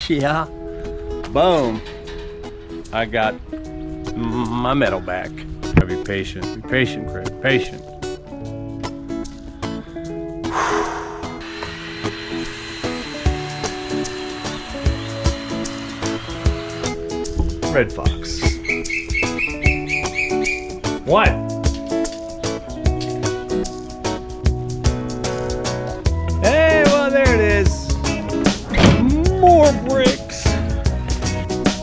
Yeah. Boom. I got my metal back. Be patient. Be patient, Craig. Patient. Red fox. What? Hey, well, there it is. More bricks.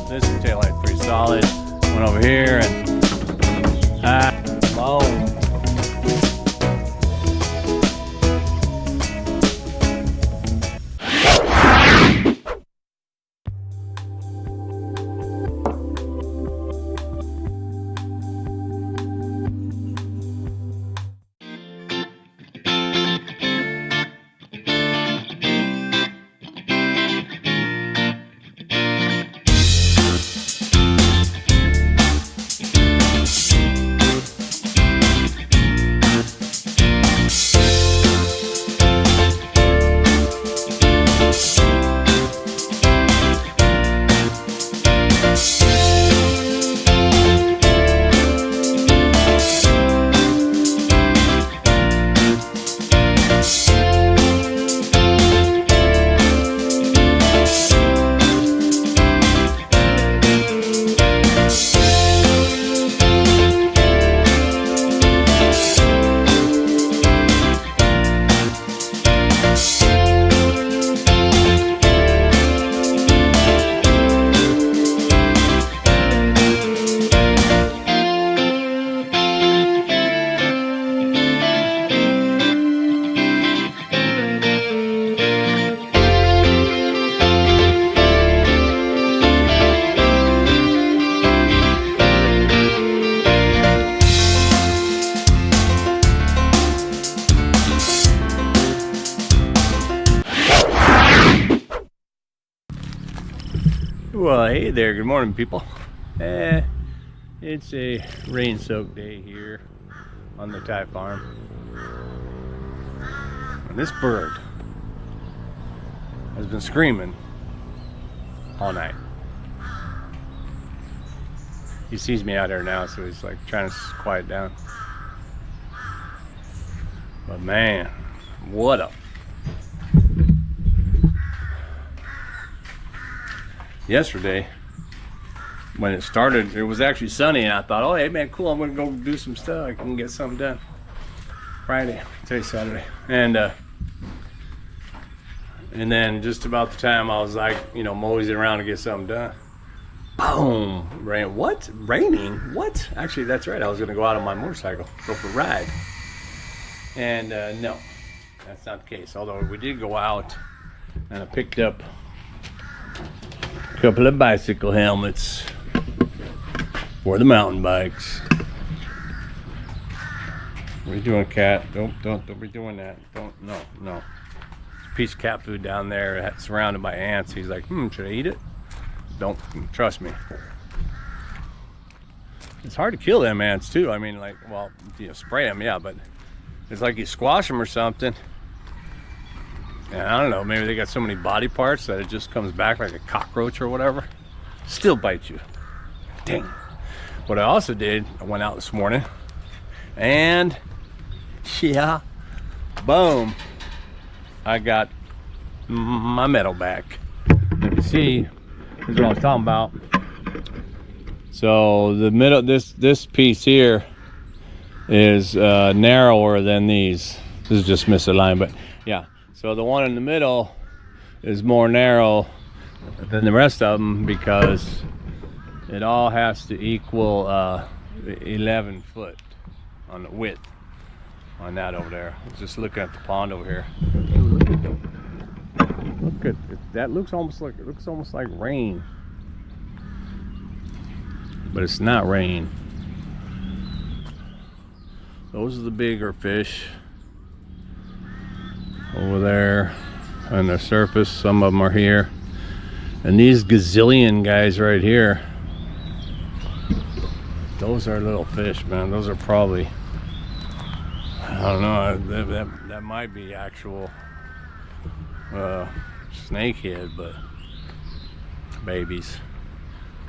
This taillight pretty solid. Went over here and boom. Well, hey there, good morning, people. It's a rain-soaked day here on the Thai farm. And this bird has been screaming all night. He sees me out there now, so he's like trying to quiet down. But man, what a... Yesterday, when it started, it was actually sunny, and I thought, oh, hey man, cool, I'm gonna go do some stuff. I can get something done. Friday, today's Saturday, and then just about the time I was like, you know, moseying around to get something done, boom, rain. What? Raining? What? Actually, that's right. I was gonna go out on my motorcycle, go for a ride, and no, that's not the case. Although we did go out, and I picked up a couple of bicycle helmets for the mountain bikes. What are you doing, cat? Don't be doing that. No. There's a piece of cat food down there surrounded by ants. He's like, should I eat it? Don't, trust me. It's hard to kill them ants too. I mean, like, well, you know, spray them, yeah, but it's like you squash them or something. And I don't know, maybe they got so many body parts that it just comes back like a cockroach or whatever. Still bites you. Dang. What I also did, I went out this morning and yeah, boom, I got my metal back. You see, this is what I was talking about. So the middle, this piece here is narrower than these. This is just misaligned, but yeah. So the one in the middle is more narrow than the rest of them because it all has to equal 11 foot on the width on that over there. I was just looking at the pond over here. Look at that. Looks almost like rain, but it's not rain. Those are the bigger fish over there on the surface. Some of them are here, and these gazillion guys right here, those are little fish, man. Those are probably, I don't know, that might be actual snakehead, but babies.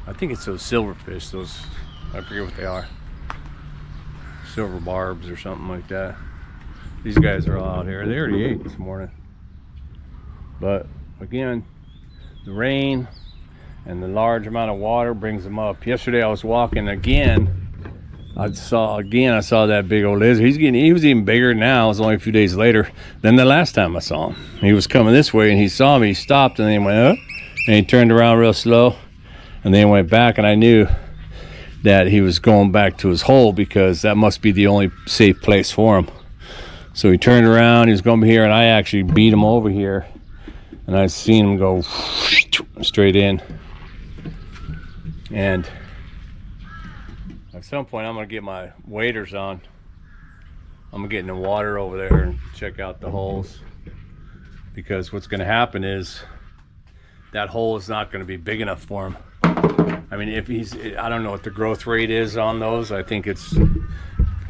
I think it's those silverfish, those, I forget what they are. Silver barbs or something like that. These guys are all out here. They already ate this morning. But again, the rain and the large amount of water brings them up. Yesterday I was walking again. I saw that big old lizard. He was even bigger now. It was only a few days later than the last time I saw him. He was coming this way and he saw me. He stopped and then he went up and he turned around real slow and then he went back, and I knew that he was going back to his hole because that must be the only safe place for him. So he turned around, he was going to be here, and I actually beat him over here, and I seen him go straight in. And at some point I'm going to get my waders on. I'm going to get in the water over there and check out the holes, because what's going to happen is that hole is not going to be big enough for him. I mean, if he's, I don't know what the growth rate is on those. I think it's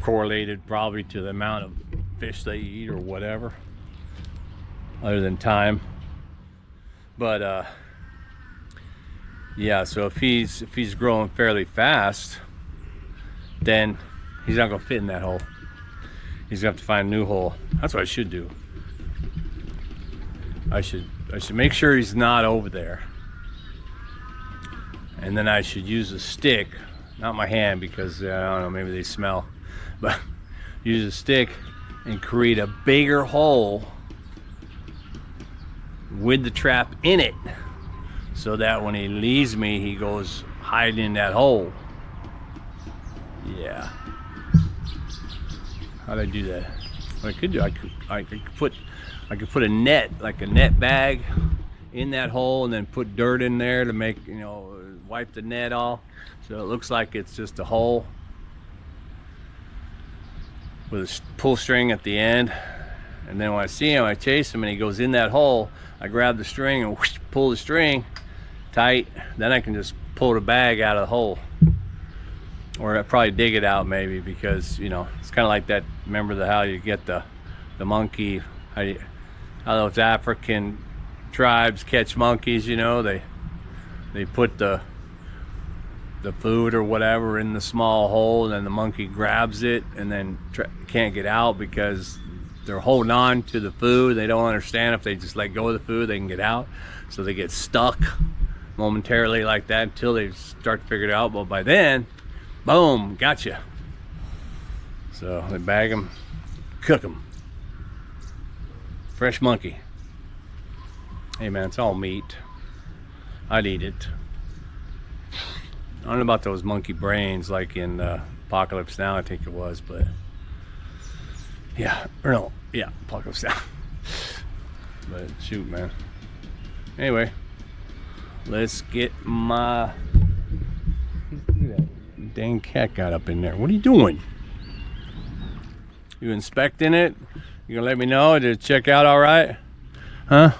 correlated probably to the amount of fish they eat or whatever, other than time. But yeah, so if he's growing fairly fast, then he's not gonna fit in that hole. He's gonna have to find a new hole. That's what I should do. I should make sure he's not over there. And then I should use a stick, not my hand, because I don't know, maybe they smell, but use a stick and create a bigger hole with the trap in it, so that when he leaves me, he goes hide in that hole. Yeah. How'd I do that? What I could do, I could put a net, like a net bag, in that hole, and then put dirt in there to make, you know, wipe the net off, so it looks like it's just a hole with a pull string at the end. And then when I see him, I chase him and he goes in that hole, I grab the string and whoosh, pull the string tight. Then I can just pull the bag out of the hole, or I'd probably dig it out maybe, because, you know, it's kind of like that, remember how you get the monkey, how those African tribes catch monkeys, you know, they put the food or whatever in the small hole, and then the monkey grabs it and then can't get out because they're holding on to the food. They don't understand if they just let go of the food they can get out, so they get stuck momentarily like that until they start to figure it out. But by then, boom, gotcha. So they bag them, cook them. Fresh monkey. Hey man, it's all meat. I'd eat it. I don't know about those monkey brains like in Apocalypse Now, I think it was, but yeah, or no, yeah, Apocalypse Now. But shoot, man. Anyway, let's get my, look at that dang cat got up in there. What are you doing? You inspecting it? You gonna let me know? Did it check out all right? Huh?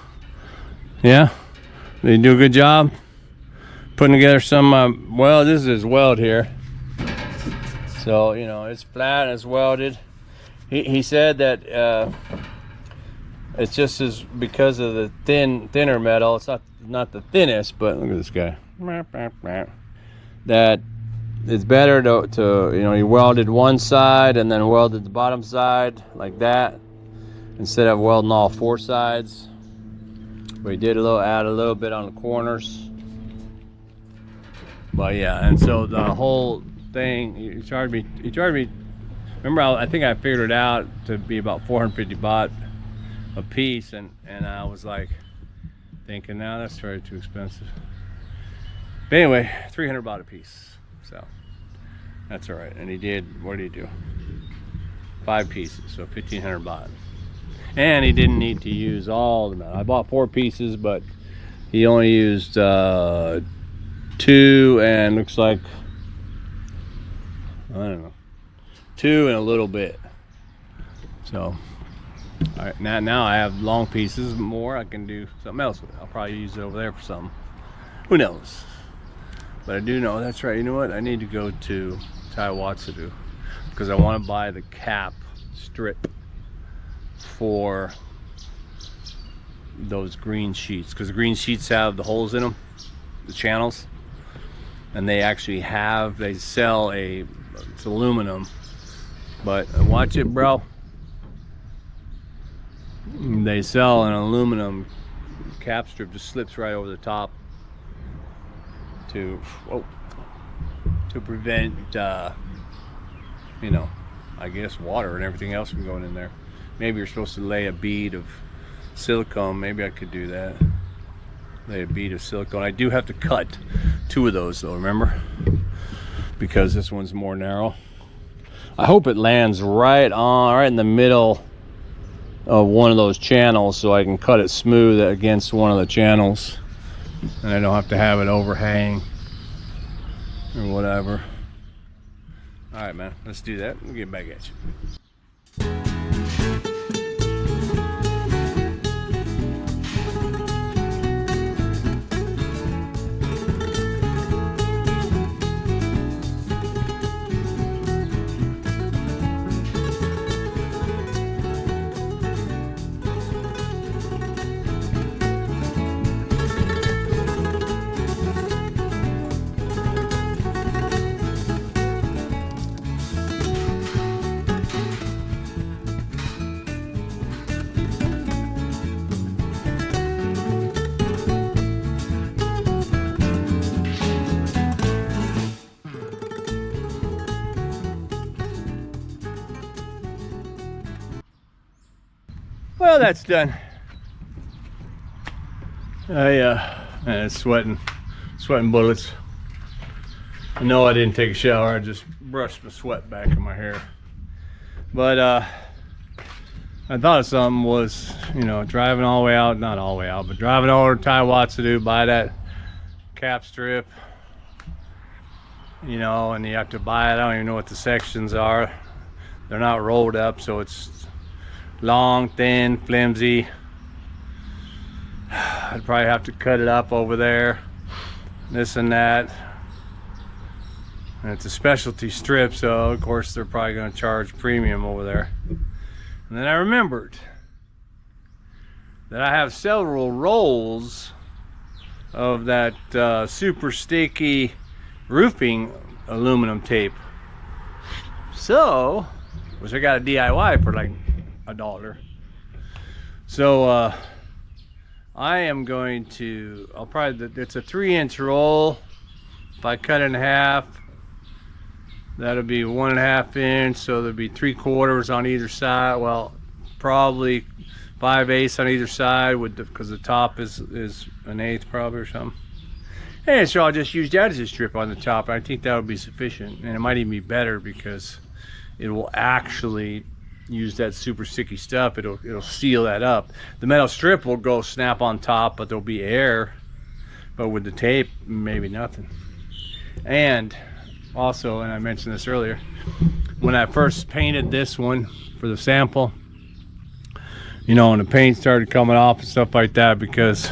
Yeah? Did you do a good job putting together some well, this is weld here, so you know it's flat and it's welded. He said that it's just as because of the thinner metal, it's not the thinnest, but look at this guy, that it's better to you know, he welded one side and then welded the bottom side like that instead of welding all four sides. But he did add a little bit on the corners. But yeah, and so the whole thing, he charged me, remember I think I figured it out to be about 450 baht a piece, and I was like thinking, now that's very too expensive. But anyway, 300 baht a piece, so that's all right. And he did, what did he do? 5 pieces, so 1,500 baht. And he didn't need to use all the metal. I bought 4 pieces, but he only used 2, and looks like, I don't know, 2 and a little bit. So all right, now I have long pieces more. I can do something else with it. I'll probably use it over there for something, who knows. But I do know, that's right, you know what, I need to go to Taiwan because I want to buy the cap strip for those green sheets, because the green sheets have the holes in them. the channels, and they actually they sell it's aluminum, but watch it, bro. They sell an aluminum cap strip, just slips right over the top to prevent you know, I guess water and everything else from going in there. Maybe you're supposed to lay a bead of silicone. Maybe I could do that. Lay a bead of silicone. I do have to cut 2 of those though, remember? Because this one's more narrow. I hope it lands right in the middle of one of those channels, so I can cut it smooth against one of the channels, and I don't have to have it overhang or whatever. All right, man, let's do that. We'll get back at you. Well, that's done. It's sweating bullets. I know I didn't take a shower. I just brushed the sweat back in my hair. But I thought of something was, you know, driving all the way out, not all the way out, but driving over to Taiwan buy that cap strip, you know, and you have to buy it. I don't even know what the sections are. They're not rolled up, so it's long, thin, flimsy. I'd probably have to cut it up over there, this and that. And it's a specialty strip, so of course they're probably going to charge premium over there. And then I remembered that I have several rolls of that super sticky roofing aluminum tape. So, which I got a DIY for like $1. So I am going to, it's a 3-inch roll. If I cut it in half, that'll be 1.5 inch, so there'll be 3/4 on either side. Well, probably 5/8 on either side, because the top is 1/8 probably or something. And so I'll just use that as a strip on the top. I think that would be sufficient, and it might even be better because it will actually use that super sticky stuff. It'll seal that up. The metal strip will go snap on top, but there'll be air. But with the tape, maybe nothing. And also, and I mentioned this earlier, when I first painted this one for the sample, you know, and the paint started coming off and stuff like that, because,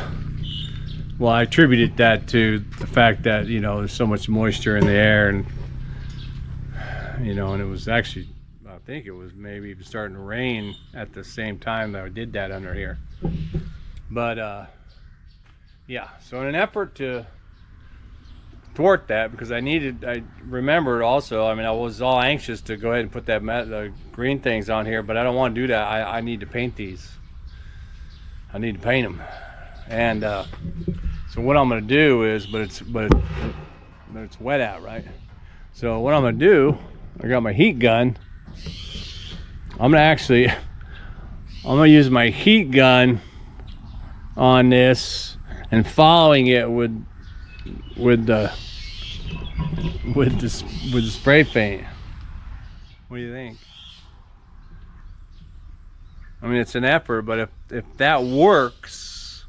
well, I attributed that to the fact that, you know, there's so much moisture in the air, and, you know, and it was actually, I think it was maybe even starting to rain at the same time that I did that under here. But yeah, so in an effort to thwart that, because I remembered also, I mean, I was all anxious to go ahead and put the green things on here, but I don't want to do that. I need to paint these. I need to paint them. And so what I'm going to do is, but it's wet out, right? So what I'm going to do, I got my heat gun. I'm gonna use my heat gun on this and following it with the spray paint. What do you think? I mean, it's an effort, but if that works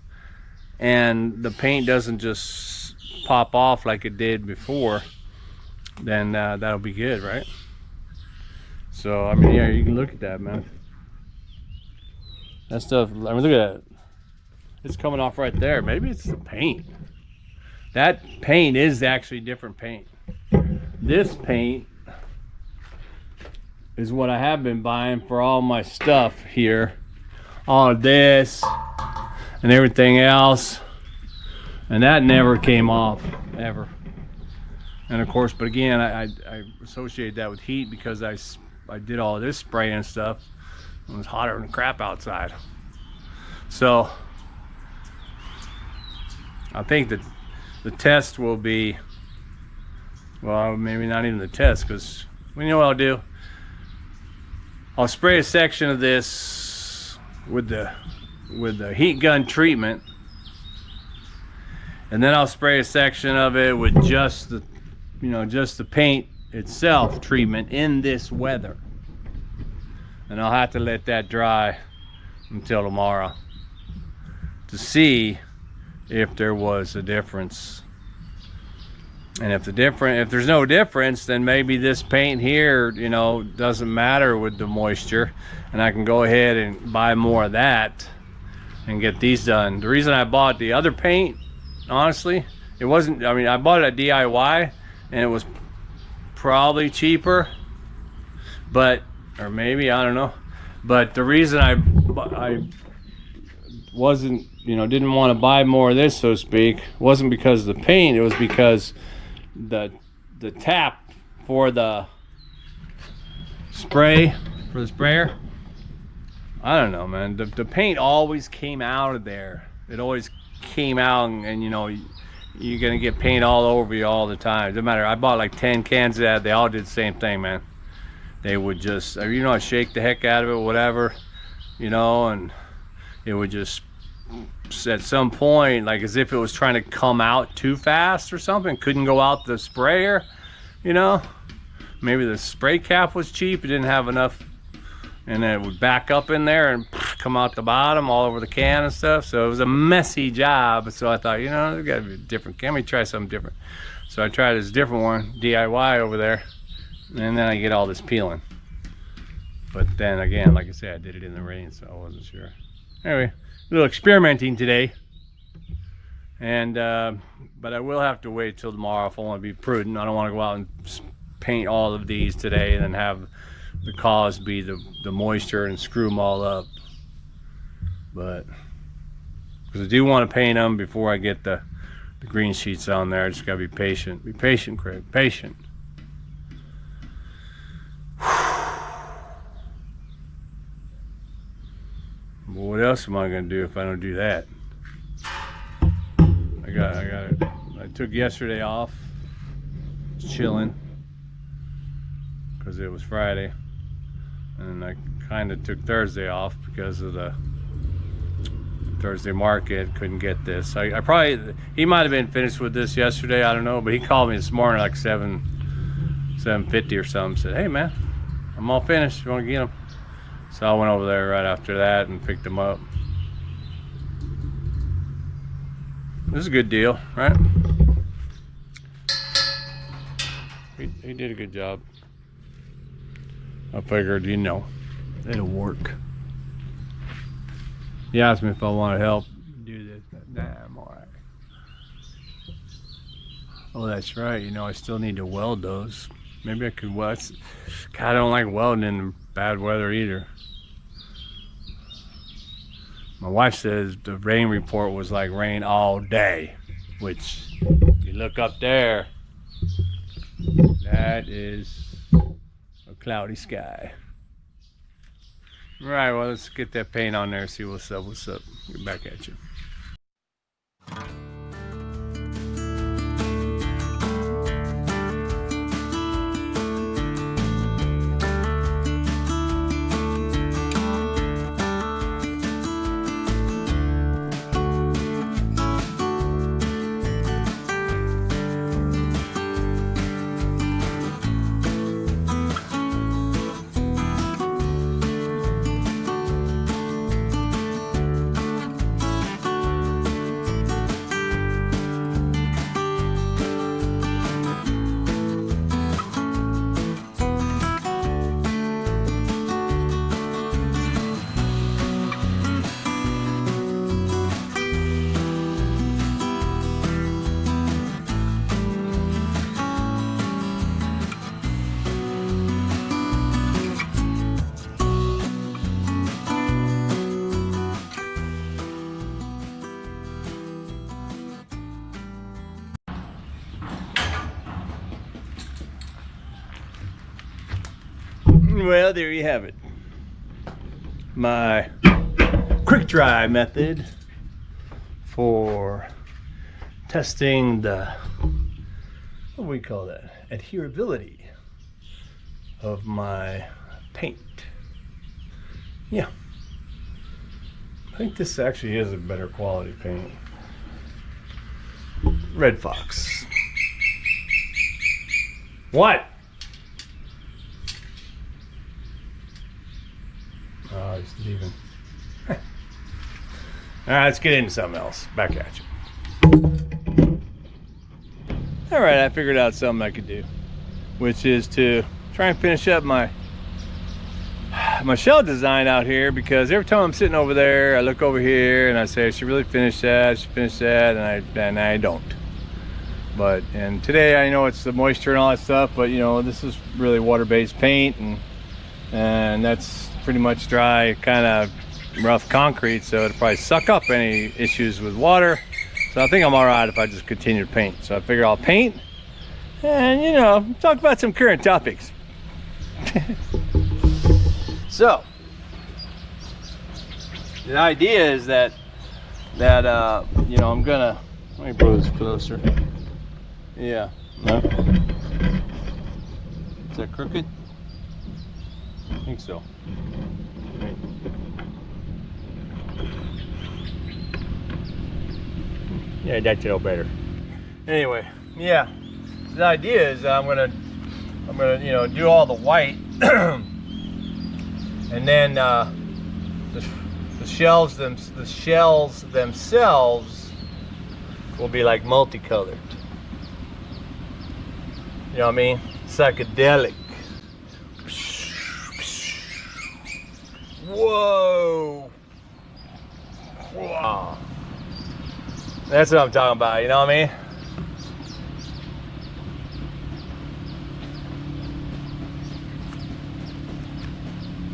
and the paint doesn't just pop off like it did before, then that'll be good, right? So, I mean, yeah, you can look at that, man. That stuff, I mean, look at that. It's coming off right there. Maybe it's the paint. That paint is actually different paint. This paint is what I have been buying for all my stuff here. All of this and everything else. And that never came off, ever. And of course, but again, I associate that with heat because I did all this spray and stuff. It was hotter than crap outside. So I think that the test will be, well, maybe not even the test, because we know what I'll do. I'll spray a section of this with the heat gun treatment, and then I'll spray a section of it with just the, just the paint itself treatment in this weather. And I'll have to let that dry until tomorrow to see if there was a difference. And if there's no difference, then maybe this paint here, doesn't matter with the moisture, and I can go ahead and buy more of that and get these done. The reason I bought the other paint, honestly, it wasn't, I bought it at DIY and it was probably cheaper, but, or maybe, I don't know. But the reason I wasn't, didn't want to buy more of this, so to speak, wasn't because of the paint. It was because the tap for the sprayer, I don't know, man. The paint always came out of there. It always came out, and you're gonna get paint all over you all the time. Doesn't matter. I bought like 10 cans of that. They all did the same thing, man. They would just, I shake the heck out of it, whatever, and it would just, at some point, like as if it was trying to come out too fast or something, couldn't go out the sprayer, maybe the spray cap was cheap, it didn't have enough, and then it would back up in there and come out the bottom all over the can and stuff. So it was a messy job. So I thought, there's gotta be a different can. Let me try something different. So I tried this different one, DIY over there, and then I get all this peeling. But then again, like I said, I did it in the rain, so I wasn't sure. Anyway, a little experimenting today, and but I will have to wait till tomorrow if I want to be prudent. I don't want to go out and paint all of these today and then have the cause be the moisture and screw them all up. But because I do want to paint them before I get the green sheets on there. I just gotta be patient. Be patient, Craig. Patient. Well, what else am I gonna do if I don't do that? I took yesterday off, chilling, because it was Friday, and I kind of took Thursday off because of the Thursday market. Couldn't get this. He might have been finished with this yesterday, I don't know, but he called me this morning like 7:50 or something, said, hey man, I'm all finished, you want to get them? So I went over there right after that and picked them up. This is a good deal, right? He did a good job. I figured, it'll work. He asked me if I want to help do this, but nah, I'm alright. Oh, that's right, I still need to weld those. Maybe I could weld. God, I don't like welding in bad weather either. My wife says the rain report was like rain all day, which, if you look up there, that is a cloudy sky. All right, well, let's get that paint on there, see what's up. Get back at you. Well, there you have it. My quick dry method for testing the, what do we call that? Adherability of my paint. Yeah. I think this actually is a better quality paint. Red Fox. What? Oh, he's leaving. All right, let's get into something else. Back at you. All right, I figured out something I could do, which is to try and finish up my shell design out here, because every time I'm sitting over there, I look over here and I say I should really finish that, I should finish that, and I don't. And today I know it's the moisture and all that stuff, but you know, this is really water-based paint, and that's pretty much dry, kind of rough concrete, so it'll probably suck up any issues with water. So I think I'm all right if I just continue to paint. So I figure I'll paint and, you know, talk about some current topics. So the idea is that you know, I'm gonna, let me bring this closer. Yeah. No? Is that crooked? I think so. Right. Yeah, that's a little better. Anyway, yeah. The idea is I'm gonna you know, do all the white, and then the shells themselves will be like multicolored. You know what I mean? Psychedelic. Whoa. Wow. That's what I'm talking about, you know what I mean?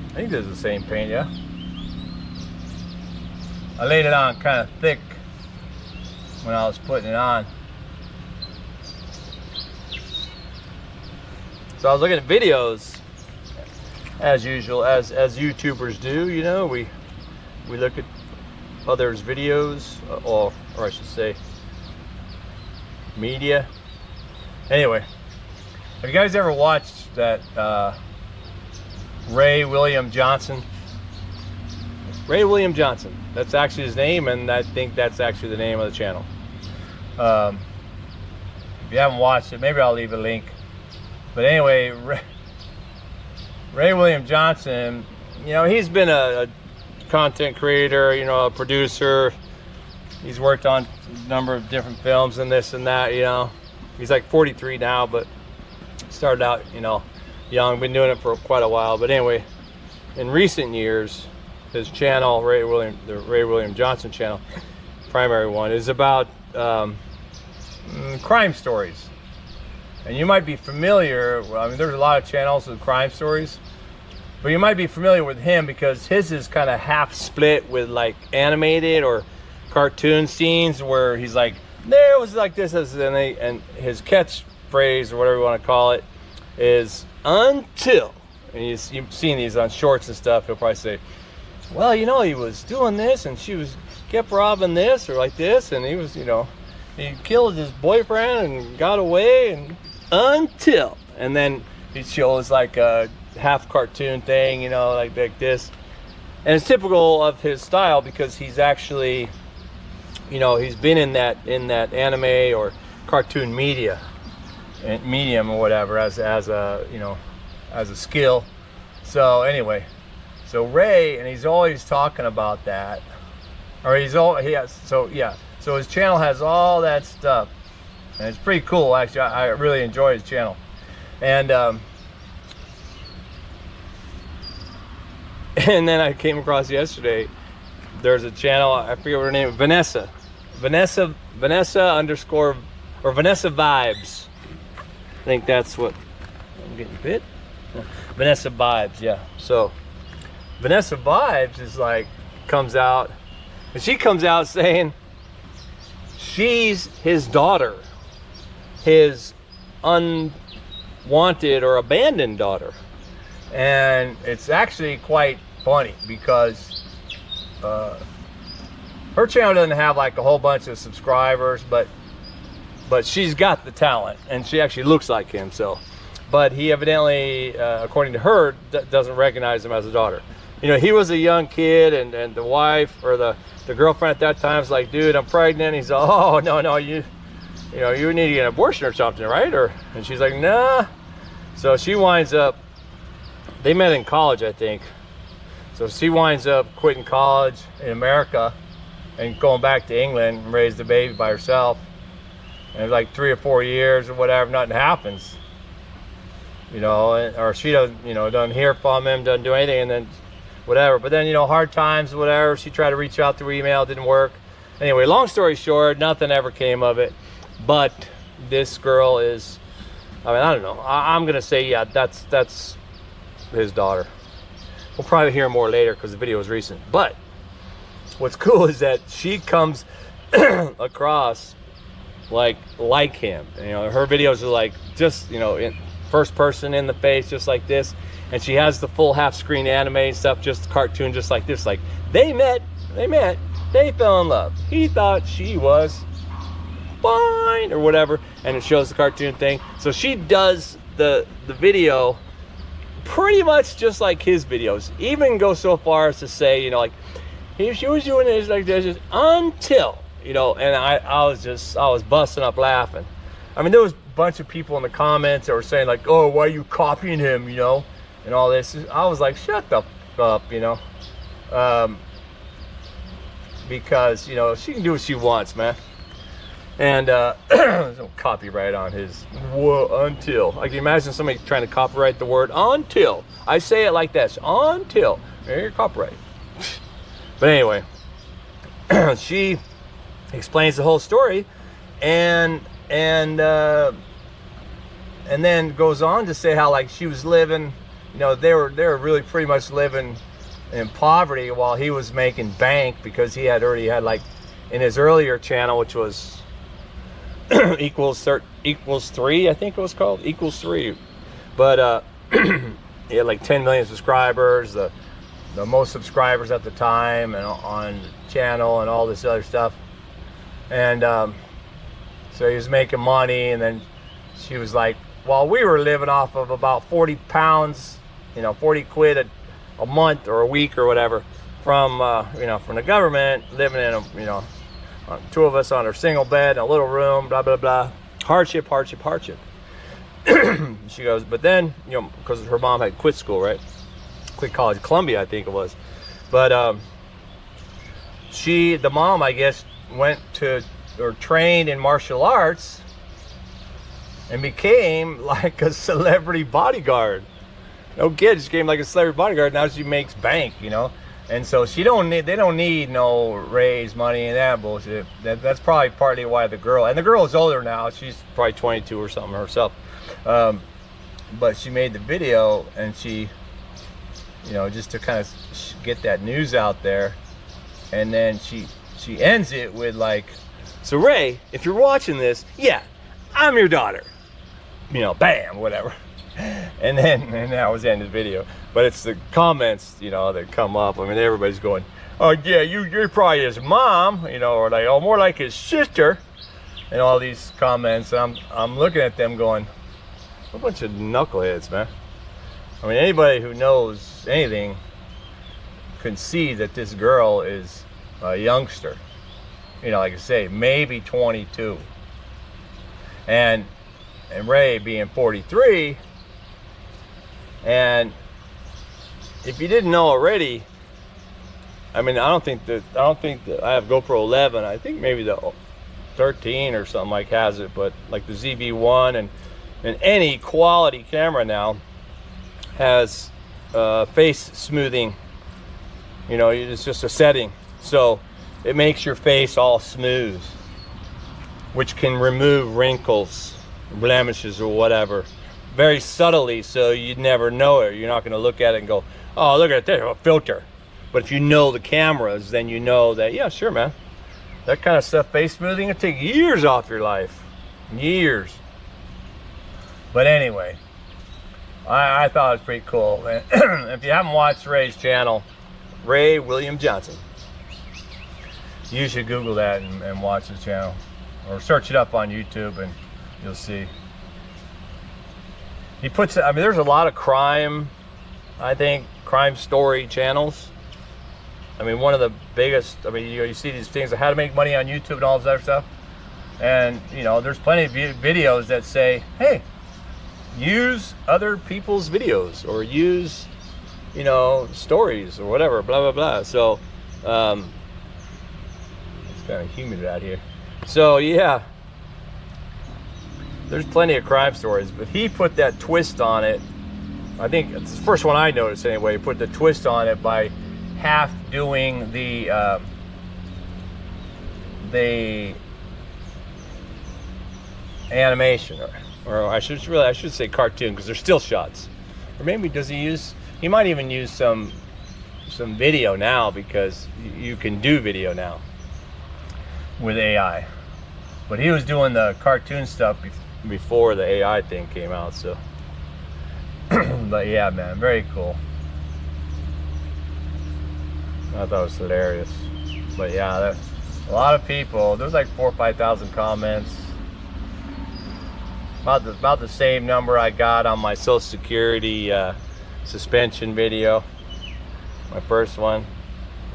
I think this is the same paint, yeah? I laid it on kind of thick when I was putting it on. So I was looking at videos, as usual, as YouTubers do, you know, we look at others' videos, or I should say, media. Anyway, have you guys ever watched that Ray William Johnson? Ray William Johnson. That's actually his name, and I think that's actually the name of the channel. If you haven't watched it, maybe I'll leave a link. But anyway, Ray William Johnson, you know, he's been a content creator, you know, a producer. He's worked on a number of different films and this and that, you know. He's like 43 now, but started out, you know, young, been doing it for quite a while. But anyway, in recent years, his channel, the Ray William Johnson channel, primary one, is about crime stories. And you might be familiar, I mean, there's a lot of channels with crime stories, but you might be familiar with him because his is kind of half split with like animated or cartoon scenes where he's like, there was like this, and his catchphrase, or whatever you want to call it, is until. And you've seen these on shorts and stuff. He'll probably say, well, you know, he was doing this and she kept robbing this or like this, and he was, you know, he killed his boyfriend and got away, and until. And then he shows like a half cartoon thing, you know, like this. And it's typical of his style because he's actually, you know, he's been in that anime or cartoon medium or whatever as a, you know, as a skill. So anyway, so Ray, and he's always talking about that, or so his channel has all that stuff, and it's pretty cool actually. I really enjoy his channel. And and then I came across yesterday, there's a channel, I forget what her name is, Vanessa underscore, or Vanessa Vibes. I think that's what I'm getting bit. Vanessa Vibes, yeah. So Vanessa Vibes is like, comes out, and she comes out saying she's his daughter, his unwanted or abandoned daughter. And it's actually quite funny because her channel doesn't have like a whole bunch of subscribers, but she's got the talent, and she actually looks like him. So, but he evidently, according to her, doesn't recognize him as a daughter. You know, he was a young kid, and the wife or the girlfriend at that time was like, dude, I'm pregnant. He's like, oh, no, you know, you need to get an abortion or something, right? And she's like, nah. So she winds up, they met in college, I think. So she winds up quitting college in America and going back to England and raised the baby by herself. And like 3 or 4 years or whatever, nothing happens. You know, or she doesn't, you know, doesn't hear from him, doesn't do anything, and then whatever. But then, you know, hard times, whatever. She tried to reach out through email, didn't work. Anyway, long story short, nothing ever came of it. But this girl is, I mean, I don't know. I'm gonna say, yeah, that's his daughter. We'll probably hear more later because the video is recent. But what's cool is that she comes across like him. You know, her videos are like just, you know, in first person in the face, just like this. And she has the full half screen anime stuff, just cartoon, just like this. Like they met, they fell in love. He thought she was fine or whatever, and it shows the cartoon thing. So she does the video pretty much just like his videos. Even go so far as to say, you know, like she was doing this like this just until, you know, and I was busting up laughing. I mean, there was a bunch of people in the comments that were saying like, oh, why are you copying him, you know, and all this. I was like, shut the f up, you know, because, you know, she can do what she wants, man. And there's no copyright on his until. I can imagine somebody trying to copyright the word until. I say it like this, until. There, you're copyright. But anyway, she explains the whole story, and then goes on to say how like she was living, you know, they were really pretty much living in poverty while he was making bank, because he had already had, like, in his earlier channel, which was equals 3, I think it was called, equals 3, but he had like 10 million subscribers, the most subscribers at the time, and on the channel and all this other stuff. And so he was making money, and then she was like, while we were living off of about 40 pounds, you know, 40 quid a month or a week or whatever from you know, from the government, living in a, you know, 2 of us on a single bed in a little room, blah blah blah, hardship. She goes, but then, you know, because her mom had quit school, right, quit college, Columbia I think it was, but the mom, I guess, went to or trained in martial arts and became like a celebrity bodyguard. No kid, she became like a celebrity bodyguard. Now she makes bank, you know. And so they don't need no raise money and that bullshit. That's probably partly why the girl is older now. She's probably 22 or something herself. But she made the video, and she, you know, just to kind of get that news out there. And then she ends it with like, so Ray, if you're watching this, yeah, I'm your daughter. You know, bam, whatever. And that was the end of the video. But it's the comments, you know, that come up. I mean, everybody's going, oh yeah, you're probably his mom, you know, or like, oh, more like his sister, and all these comments. I'm looking at them going, a bunch of knuckleheads, man. I mean, anybody who knows anything can see that this girl is a youngster, you know, like I say, maybe 22, and Ray being 43. And if you didn't know already, I mean, I don't think that I have GoPro 11. I think maybe the 13 or something like has it, but like the ZV-1 and any quality camera now has face smoothing. You know, it's just a setting, so it makes your face all smooth, which can remove wrinkles, blemishes, or whatever, very subtly, so you'd never know it. You're not going to look at it and go, oh, look at this, a filter. But if you know the cameras, then you know that, yeah, sure, man, that kind of stuff, face smoothing, it'll take years off your life, years. But anyway, I thought it was pretty cool. If you haven't watched Ray's channel, Ray William Johnson, you should Google that and watch his channel, or search it up on YouTube and you'll see. He puts, I mean, there's a lot of crime, I think, crime story channels. I mean, one of the biggest, I mean, you see these things of how to make money on YouTube and all this other stuff. And, you know, there's plenty of videos that say, hey, use other people's videos, or use, you know, stories or whatever, blah, blah, blah. So, it's kind of humid out here. So, yeah, there's plenty of crime stories, but he put that twist on it. I think it's the first one I noticed anyway. He put the twist on it by half doing the animation, or I should say cartoon, because they're still shots. Or maybe he might even use some video now, because you can do video now with AI. But he was doing the cartoon stuff before the AI thing came out, so. But yeah, man, very cool. I thought it was hilarious. But yeah, a lot of people, there's like 4,000 or 5,000 comments. About the same number I got on my Social Security suspension video. My first one.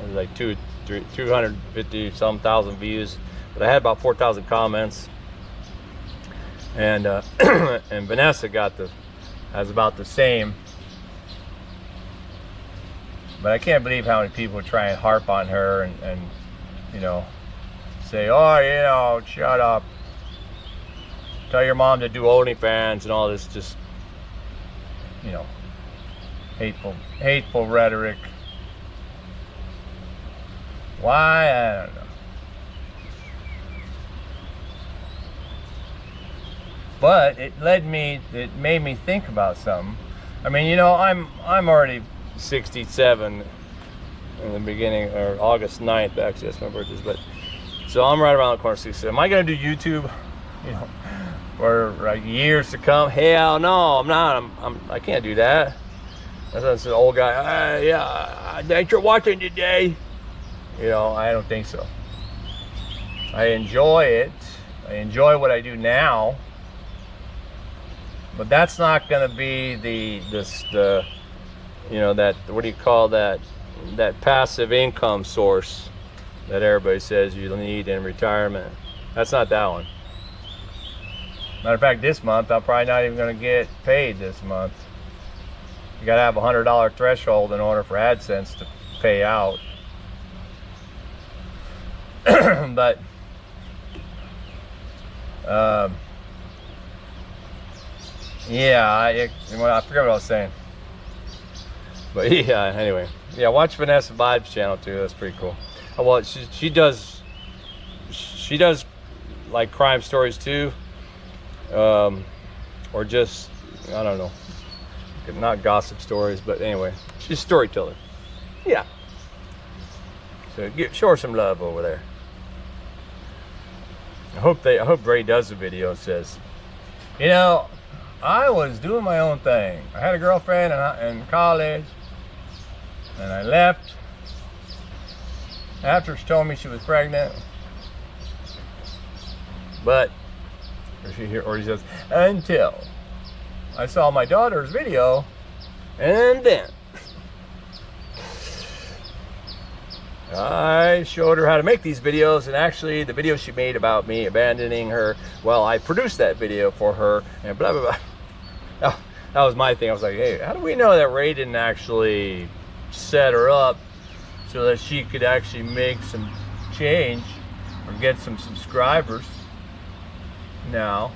It was like 250 some thousand views. But I had about 4,000 comments. And and Vanessa has about the same. But I can't believe how many people try and harp on her and you know, say, oh, you know, shut up. Tell your mom to do OnlyFans and all this, just, you know, hateful rhetoric. Why? I don't know. But it made me think about something. I mean, you know, I'm already 67 in the beginning, or August 9th, actually, that's my birthday. But so I'm right around the corner, 67. Am I gonna do YouTube, you know, for like years to come? Hell no, I'm not. I can't do that. That's an old guy. Yeah, thanks for watching today. You know, I don't think so. I enjoy it. I enjoy what I do now. But that's not going to be the you know, that, what do you call that passive income source that everybody says you need in retirement. That's not that one. Matter of fact, this month I'm probably not even going to get paid this month. You got to have a $100 threshold in order for AdSense to pay out. But yeah, I forget what I was saying. But yeah, anyway, yeah, watch Vanessa Vibe's channel too. That's pretty cool. Well, she does like crime stories too, or just, I don't know, not gossip stories, but anyway, she's a storyteller. Yeah. So show her some love over there. I hope Ray does the video and says, you know, I was doing my own thing. I had a girlfriend in college, and I left after she told me she was pregnant. But, or he says, until I saw my daughter's video, and then I showed her how to make these videos. And actually the video she made about me abandoning her, well, I produced that video for her, and blah blah blah. Oh, that was my thing. I was like, hey, how do we know that Ray didn't actually set her up so that she could actually make some change or get some subscribers now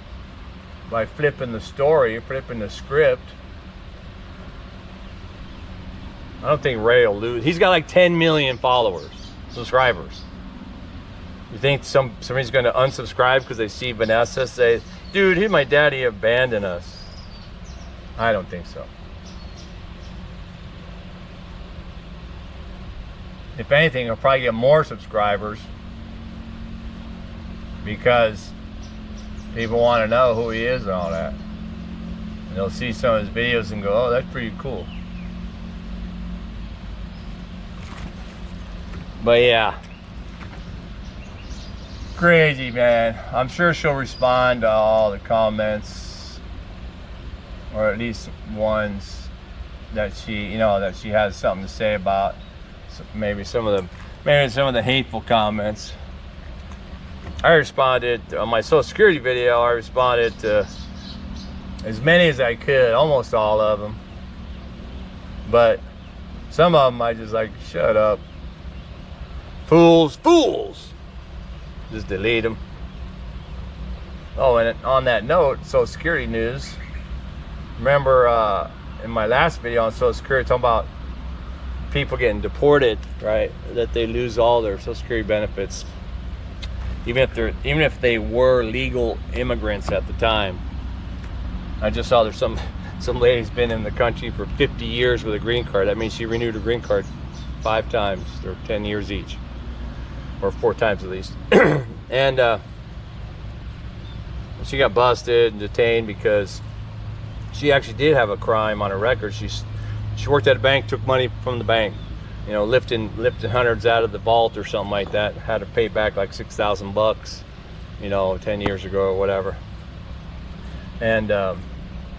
by flipping the story, flipping the script? I don't think Ray will lose. He's got like 10 million followers, subscribers. You think somebody's going to unsubscribe because they see Vanessa say, dude, here's my daddy abandoned us? I don't think so. If anything, he'll probably get more subscribers because people want to know who he is and all that. And they'll see some of his videos and go, oh, that's pretty cool. But yeah, crazy, man. I'm sure she'll respond to all the comments, or at least ones that she, you know, that she has something to say about. So maybe some of the hateful comments. I responded on my Social Security video. I responded to as many as I could, almost all of them. But some of them I just like, shut up. Fools, fools. Just delete them. Oh, and on that note, Social Security news. Remember in my last video on Social Security, talking about people getting deported, right? That they lose all their Social Security benefits, even if they were legal immigrants at the time. I just saw there's some lady's been in the country for 50 years with a green card. That means she renewed her green card 5 times. They're 10 years each, or 4 times at least. And she got busted and detained because she actually did have a crime on her record. She worked at a bank, took money from the bank, you know, lifting hundreds out of the vault or something like that. Had to pay back like $6,000, you know, 10 years ago or whatever. And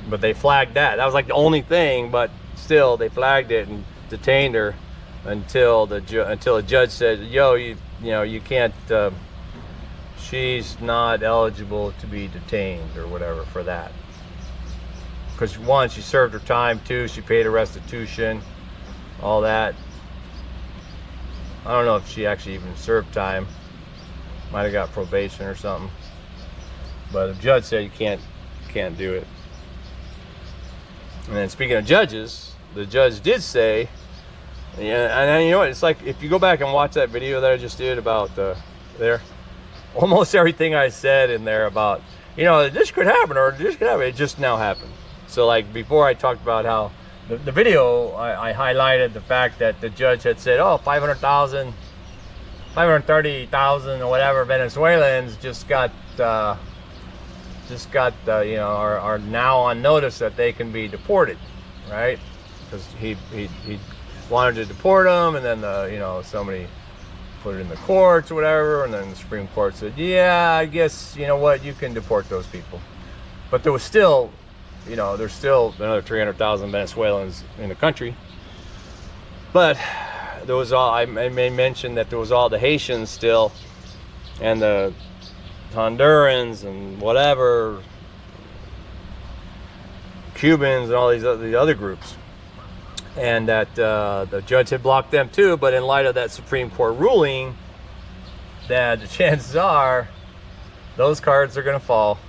but they flagged that. That was like the only thing, but still they flagged it and detained her until the judge said, yo, you know, you can't. She's not eligible to be detained or whatever for that. Because 1, she served her time. 2, she paid a restitution, all that. I don't know if she actually even served time. Might have got probation or something. But the judge said you can't do it. And then speaking of judges, the judge did say, yeah, and you know what, it's like if you go back and watch that video that I just did about there, almost everything I said in there about, you know, this could happen or this could happen, it just now happened. So like before I talked about how the video, I highlighted the fact that the judge had said, oh, 530,000 or whatever Venezuelans just got you know, are now on notice that they can be deported, right? Because he wanted to deport them, and then you know, somebody put it in the courts or whatever, and then the Supreme Court said, yeah, I guess, you know what, you can deport those people. But there was still, you know, there's still another 300,000 Venezuelans in the country. But there was all, I may mention that there was all the Haitians still, and the Hondurans and whatever, Cubans and all these other groups, and that the judge had blocked them too. But in light of that Supreme Court ruling, that the chances are those cards are going to fall.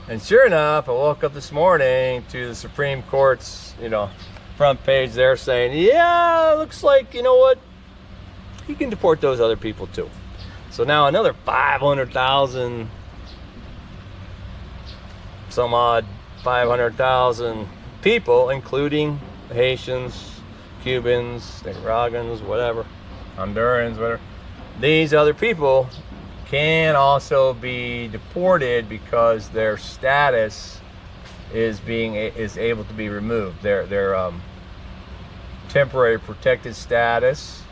And sure enough, I woke up this morning to the Supreme Court's, you know, front page there saying, yeah, looks like, you know what, you can deport those other people too. So now another 500,000, some odd 500,000 people, including Haitians, Cubans, Nicaraguans, whatever, Hondurans, whatever. These other people can also be deported because their status is able to be removed. Their temporary protected status,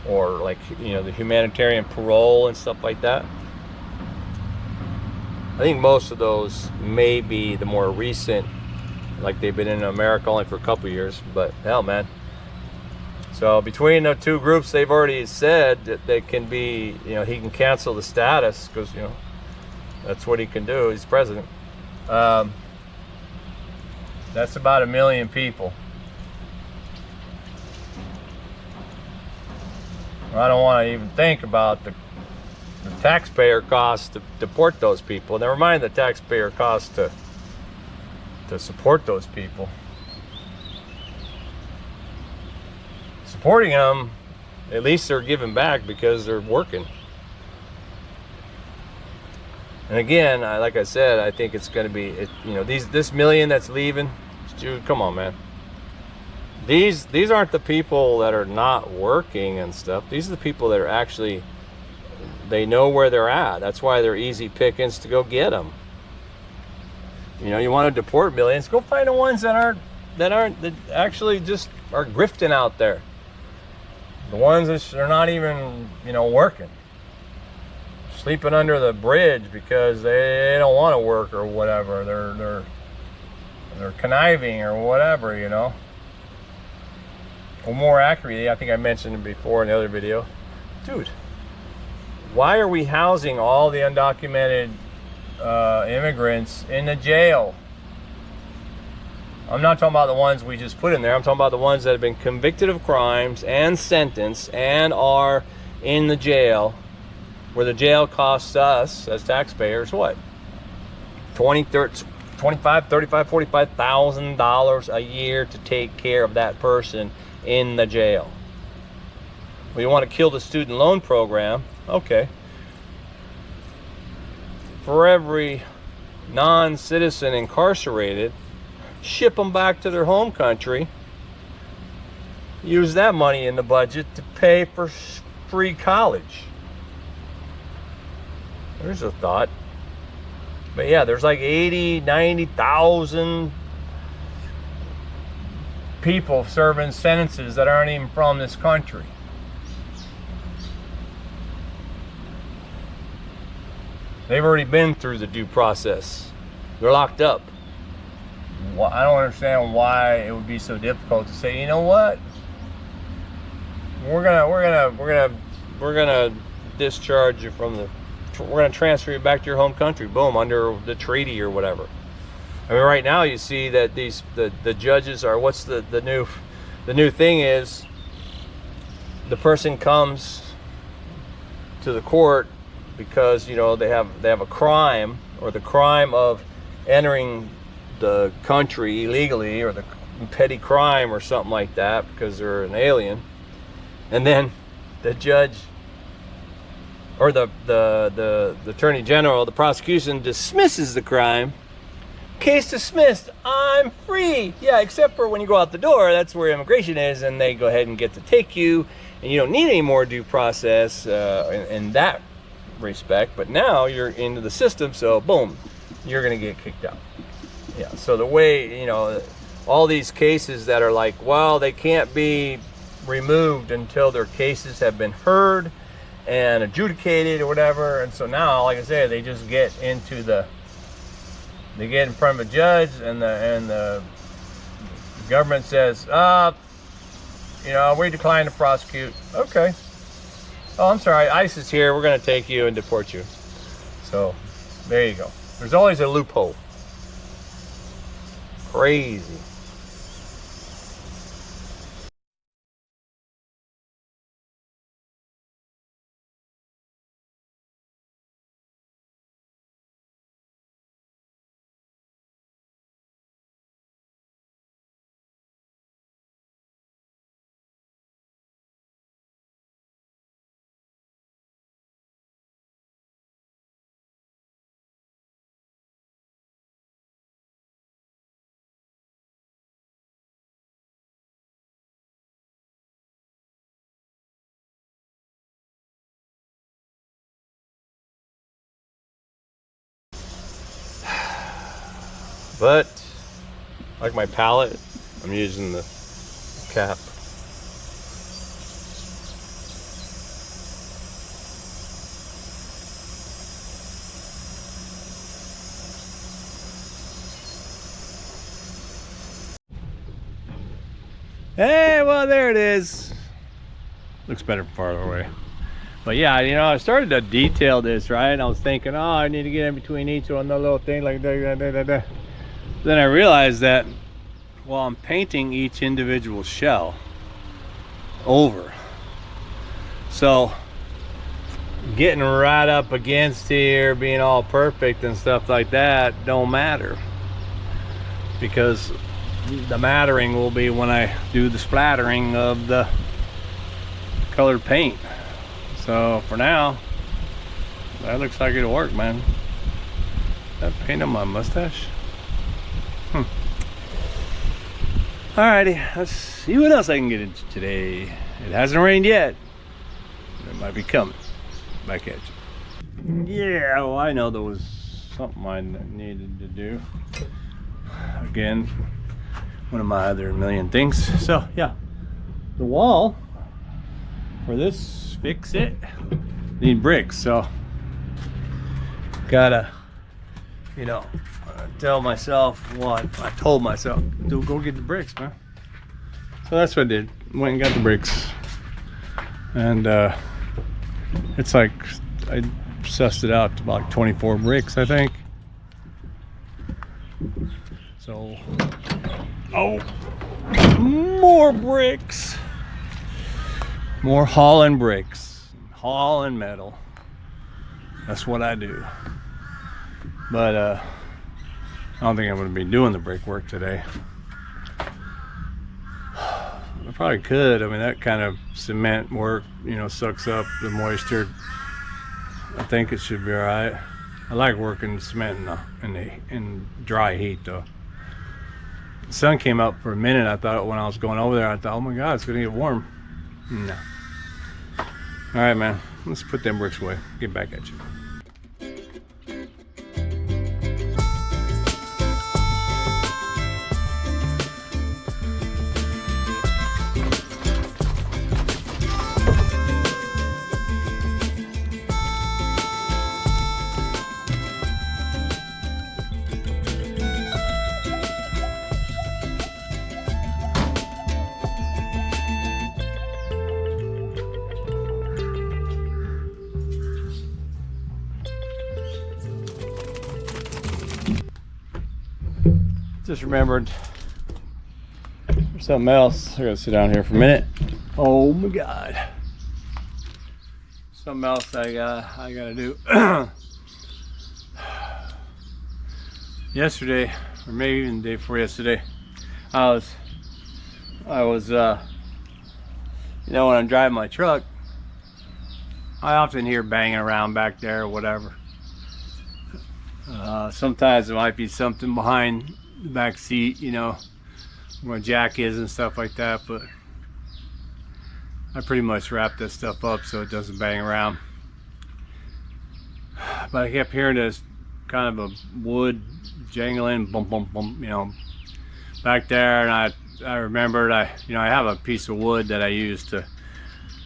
or like, you know, the humanitarian parole and stuff like that. I think most of those may be the more recent, like they've been in America only for a couple years, but hell, man. So between the two groups, they've already said that they can be, you know, he can cancel the status because, you know, that's what he can do. He's president. That's about 1 million people. I don't want to even think about the taxpayer costs to deport those people. Never mind the taxpayer costs to support those people. Supporting them, at least they're giving back because they're working. And again, like I said, I think it's going to be, you know, this million that's leaving, dude, come on, man. These aren't the people that are not working and stuff. These are the people that are actually, they know where they're at. That's why they're easy pickings to go get them. You know, you want to deport millions, go find the ones that actually just are grifting out there. The ones that are not even, you know, working. Sleeping under the bridge because they don't want to work or whatever. They're conniving or whatever, you know. Or more accurately, I think I mentioned it before in the other video. Dude, why are we housing all the undocumented immigrants in the jail? I'm not talking about the ones we just put in there. I'm talking about the ones that have been convicted of crimes and sentenced and are in the jail, where the jail costs us as taxpayers what? $25,000, $35,000, $45,000 a year to take care of that person in the jail. Well, you want to kill the student loan program? Okay. For every non-citizen incarcerated, ship them back to their home country. Use that money in the budget to pay for free college. There's a thought. But yeah, there's like 80, 90,000 people serving sentences that aren't even from this country. They've already been through the due process. They're locked up. Well, I don't understand why it would be so difficult to say, you know what? We're gonna discharge you from the. We're gonna transfer you back to your home country. Boom, under the treaty or whatever. I mean, right now you see that the judges are. What's the new thing is, the person comes to the court because, you know, they have a crime, or the crime of entering the country illegally, or the petty crime or something like that, because they're an alien, and then the judge or the attorney general, the prosecution, dismisses the crime. Case dismissed, I'm free. Yeah, except for when you go out the door, that's where immigration is, and they go ahead and get to take you, and you don't need any more due process in that respect. But now you're into the system, so boom, you're gonna get kicked out. Yeah, so the way, you know, all these cases that are like, well, they can't be removed until their cases have been heard and adjudicated or whatever, and so now, like I said, they just get into they get in front of a judge, and the government says, you know, we decline to prosecute. Okay. Oh, I'm sorry, ICE is here. We're going to take you and deport you. So there you go. There's always a loophole. Crazy. But like my palette, I'm using the cap. Hey, well, there it is. Looks better from farther away. But yeah, you know, I started to detail this, right? And I was thinking, oh, I need to get in between each one, the little thing like that. Then I realized that while I'm painting each individual shell over, so getting right up against here, being all perfect and stuff like that don't matter, because the mattering will be when I do the splattering of the colored paint. So for now, that looks like it'll work, man. That paint on my mustache. Alrighty, let's see what else I can get into today. It hasn't rained yet. It might be coming. Back at you. Yeah, well, I know those something I needed to do. Again, one of my other million things. So yeah, the wall for this fix it need bricks. So gotta, you know, tell myself what I told myself: go get the bricks, man. So that's what I did. Went and got the bricks, and it's like I sussed it out to about 24 bricks, I think. So, oh, more bricks, more hauling bricks, hauling metal. That's what I do. But I don't think I'm going to be doing the brick work today. I probably could. I mean, that kind of cement work, you know, sucks up the moisture. I think it should be all right. I like working cement in dry heat, though. The sun came up for a minute. I thought when I was going over there, I thought, oh my God, it's gonna get warm. No. All right, man. Let's put them bricks away. Get back at you. Just remembered there's something else. I gotta sit down here for a minute. Oh my God. Something else I gotta do. Yesterday, or maybe even the day before yesterday, I was you know, when I'm driving my truck, I often hear banging around back there or whatever. Sometimes there might be something behind the back seat, you know, where my jack is and stuff like that, but I pretty much wrap this stuff up so it doesn't bang around. But I kept hearing this kind of a wood jangling, bump, bump, bump, you know, back there, and I remembered I have a piece of wood that I use to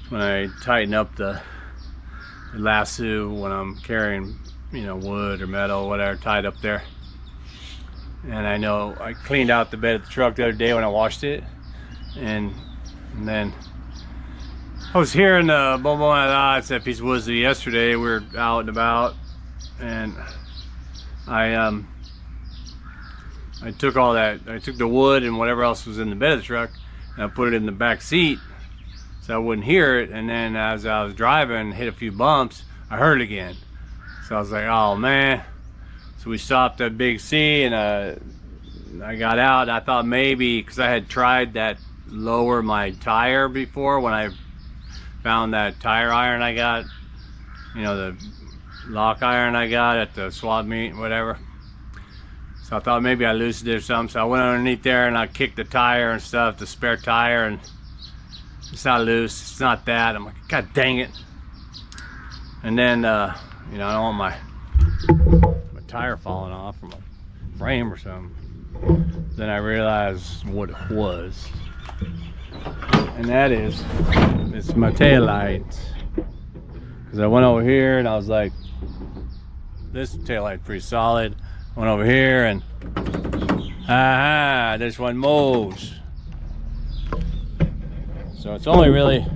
when I tighten up the lasso when I'm carrying, you know, wood or metal, whatever, tied up there. And I know I cleaned out the bed of the truck the other day when I washed it, and then I was hearing the boom boom. I thought it's that piece of wood. Yesterday we were out and about, and I took all that. I took the wood and whatever else was in the bed of the truck, and I put it in the back seat so I wouldn't hear it. And then as I was driving, hit a few bumps, I heard it again. So I was like, oh man. So we stopped at Big C, and I got out. I thought maybe, because I had tried that lower my tire before when I found that tire iron I got, you know, the lock iron I got at the swap meet, whatever. So I thought maybe I loosened it or something. So I went underneath there and I kicked the tire and stuff, the spare tire, and it's not loose. It's not that. I'm like, God dang it. And then, you know, I don't want my tire falling off from a frame or something. Then I realized what it was, and that is, it's my tail light. Because I went over here and I was like, this tail light pretty solid. Went over here and aha, this one moves. So it's only really,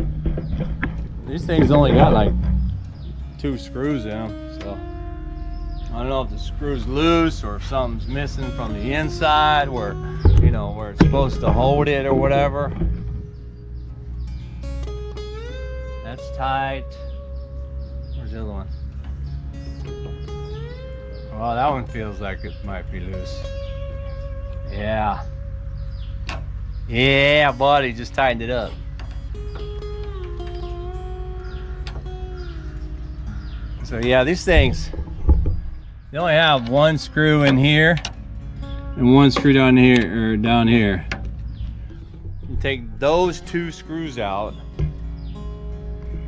these things only got like 2 screws in them, so I don't know if the screw's loose or if something's missing from the inside where, you know, where it's supposed to hold it or whatever. That's tight. Where's the other one? Well, that one feels like it might be loose. Yeah. Yeah, buddy, just tightened it up. So yeah, these things, they only have 1 screw in here and 1 screw down here, or down here. You take those 2 screws out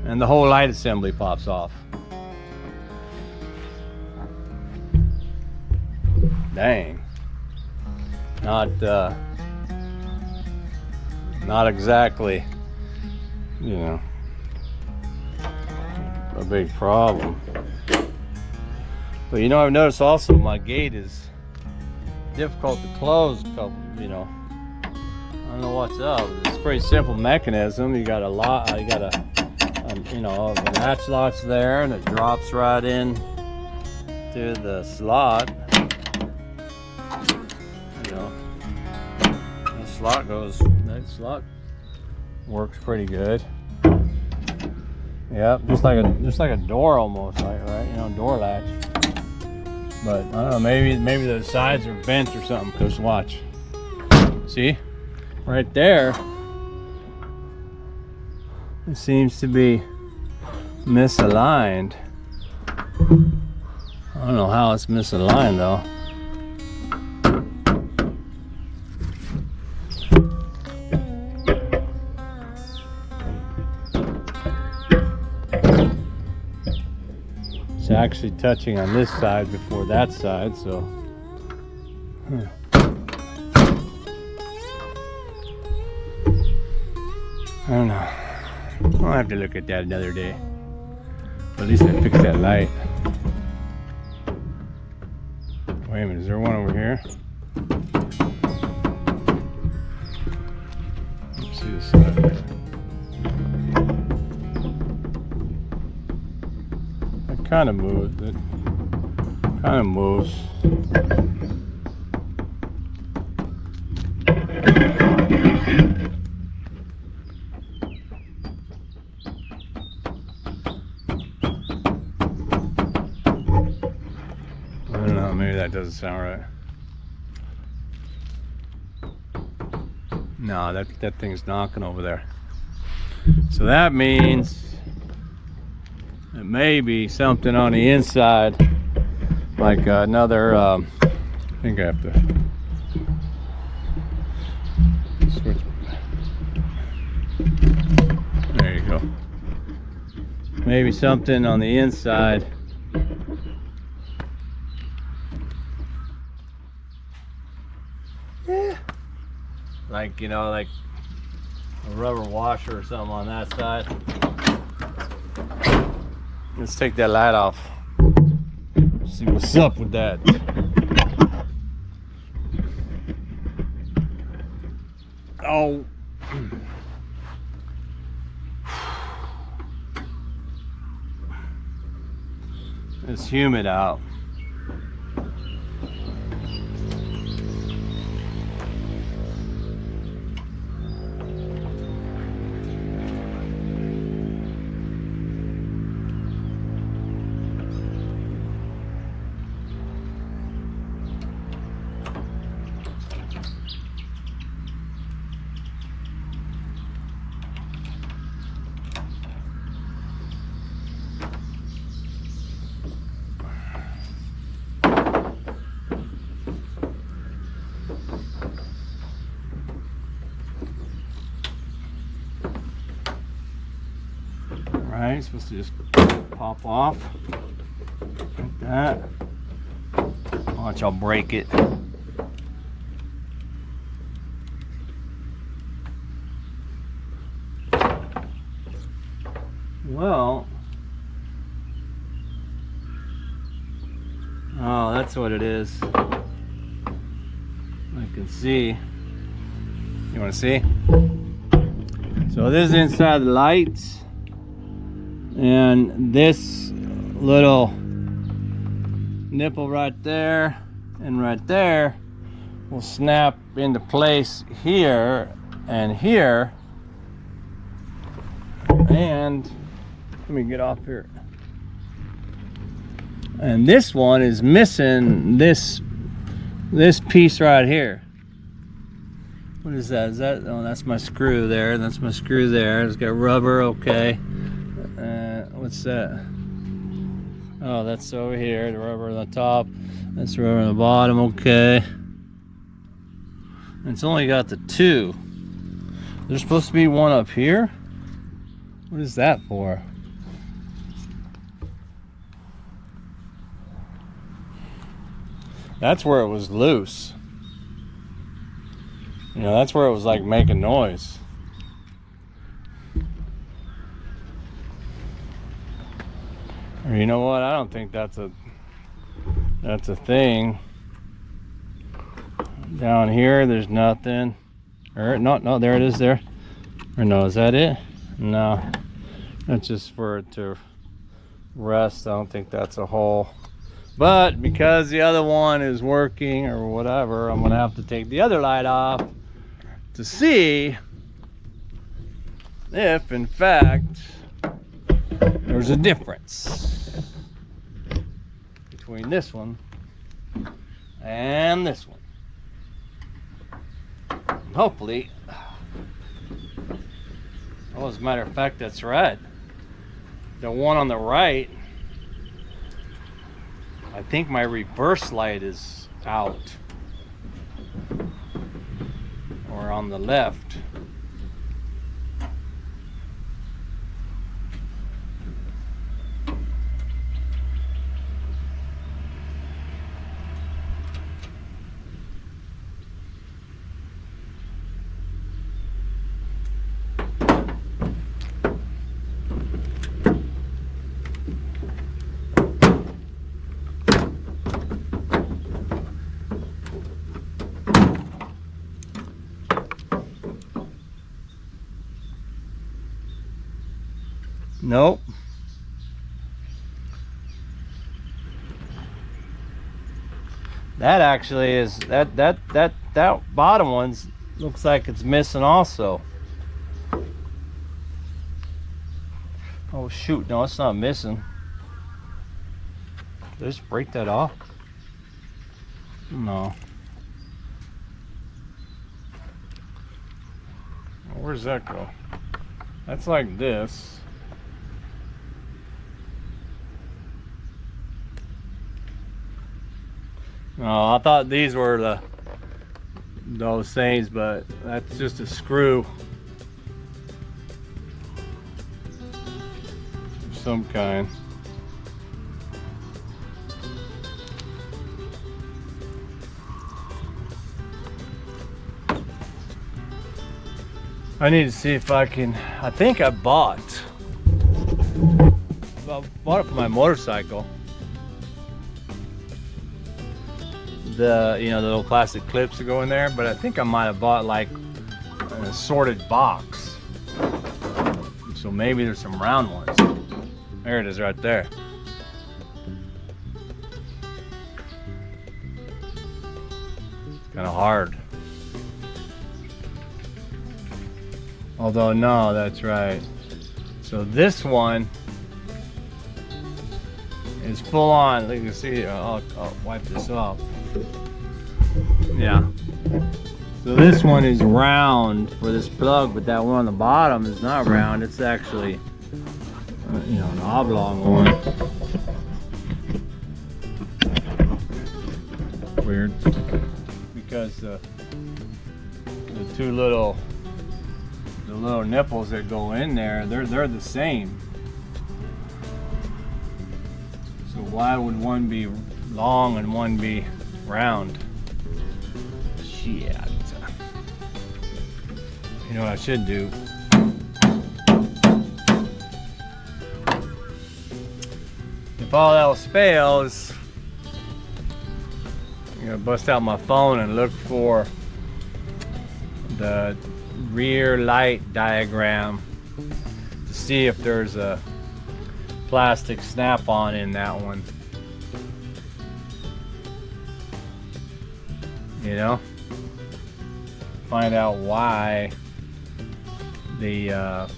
and the whole light assembly pops off. dang. Not exactly, you know, a big problem. But you know, I've noticed also my gate is difficult to close, you know. I don't know what's up. It's a pretty simple mechanism. You got a lot, you got a you know, the latch lock's there and it drops right in to the slot. You know, that slot works pretty good. Yep, just like a door almost, like, right? You know, door latch. But I don't know, maybe the sides are bent or something, because watch. See? Right there. It seems to be misaligned. I don't know how it's misaligned though. It's actually touching on this side before that side, so I don't know. I'll have to look at that another day. But at least I fixed that light. Wait a minute, is there one over here? Let's see this side here. It kind of moves. It kind of moves. That doesn't sound right. No, that thing's knocking over there. So that means it may be something on the inside, like another. I think I have to switch. There you go. Maybe something on the inside. Like, you know, like a rubber washer or something on that side. Let's take that light off. See what's up with that. Oh. It's humid out. Right, it's supposed to just pop off like that. Watch, I'll break it. Well, oh, that's what it is. I can see. You want to see? So this is inside the lights. And this little nipple right there and right there will snap into place here and here. And let me get off here. And this one is missing this piece right here. What is that? Is that? Oh, that's my screw there. That's my screw there. It's got rubber. Okay. What's that? Oh, that's over here. The rubber on the top. That's the rubber on the bottom. Okay. It's only got the two. There's supposed to be one up here. What is that for? That's where it was loose. You know, that's where it was like making noise. Or you know what? I don't think that's a thing. Down here, there's nothing. Or no, there it is there. Or no, is that it? No, that's just for it to rest. I don't think that's a hole. But because the other one is working or whatever, I'm gonna have to take the other light off to see if in fact there's a difference between this one and this one. Hopefully, oh, as a matter of fact, that's right. The one on the right, I think my reverse light is out, or on the left. Nope. That actually is that bottom one's looks like it's missing also. Oh shoot, no, it's not missing. Did I just break that off? No. Where's that go? That's like this. Oh, I thought these were those things, but that's just a screw of some kind. I need to see if I can. I think I bought it for my motorcycle. The, you know, the little plastic clips that go in there, but I think I might have bought like an assorted box. So maybe there's some round ones. There it is right there. It's kind of hard. Although no, that's right. So this one is full on. You can see here. I'll wipe this off. Yeah. So this one is round for this plug, but that one on the bottom is not round. It's actually, you know, an oblong one. Weird, because the little nipples that go in there, they're the same. So why would one be long and one be round? Shit. You know what I should do? If all else fails, I'm gonna bust out my phone and look for the rear light diagram to see if there's a plastic snap-on in that one. You know, find out why the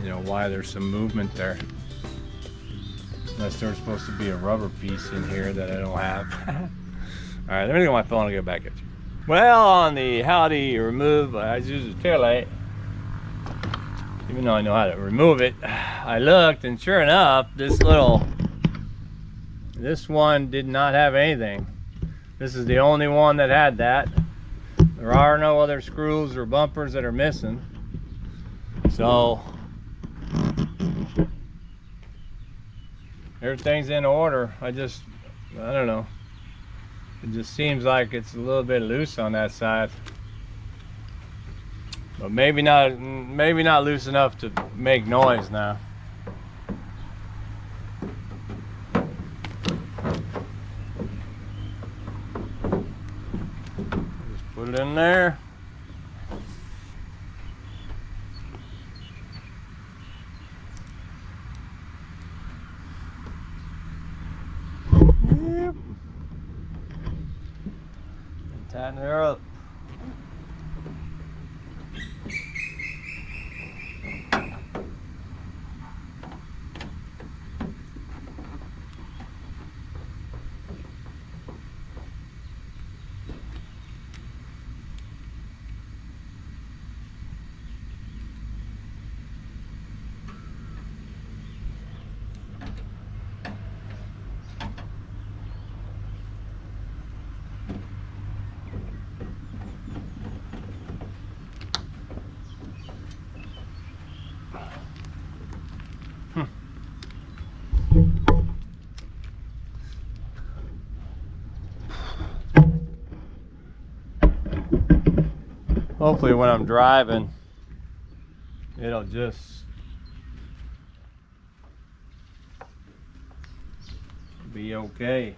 you know, why there's some movement there, unless there's supposed to be a rubber piece in here that I don't have. All right, let me get my phone and get back at you. Well, on the how do you remove, I use a tail light, even though I know how to remove it. I looked, and sure enough, this one did not have anything. This is the only one that had that. There are no other screws or bumpers that are missing. So everything's in order. I don't know. It just seems like it's a little bit loose on that side. But maybe not loose enough to make noise now. Just put it in there. Yep. And tighten her up. Hopefully when I'm driving, it'll just be okay.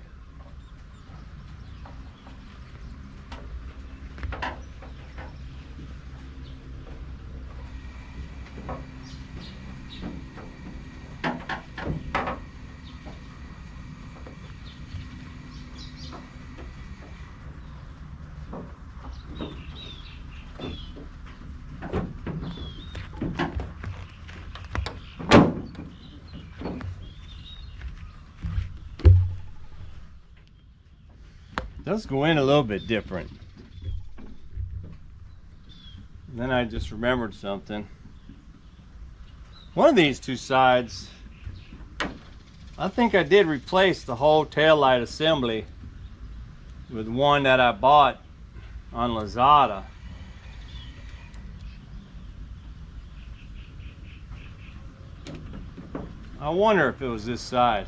Does go in a little bit different. Then I just remembered something. One of these two sides, I think I did replace the whole taillight assembly with one that I bought on Lazada. I wonder if it was this side.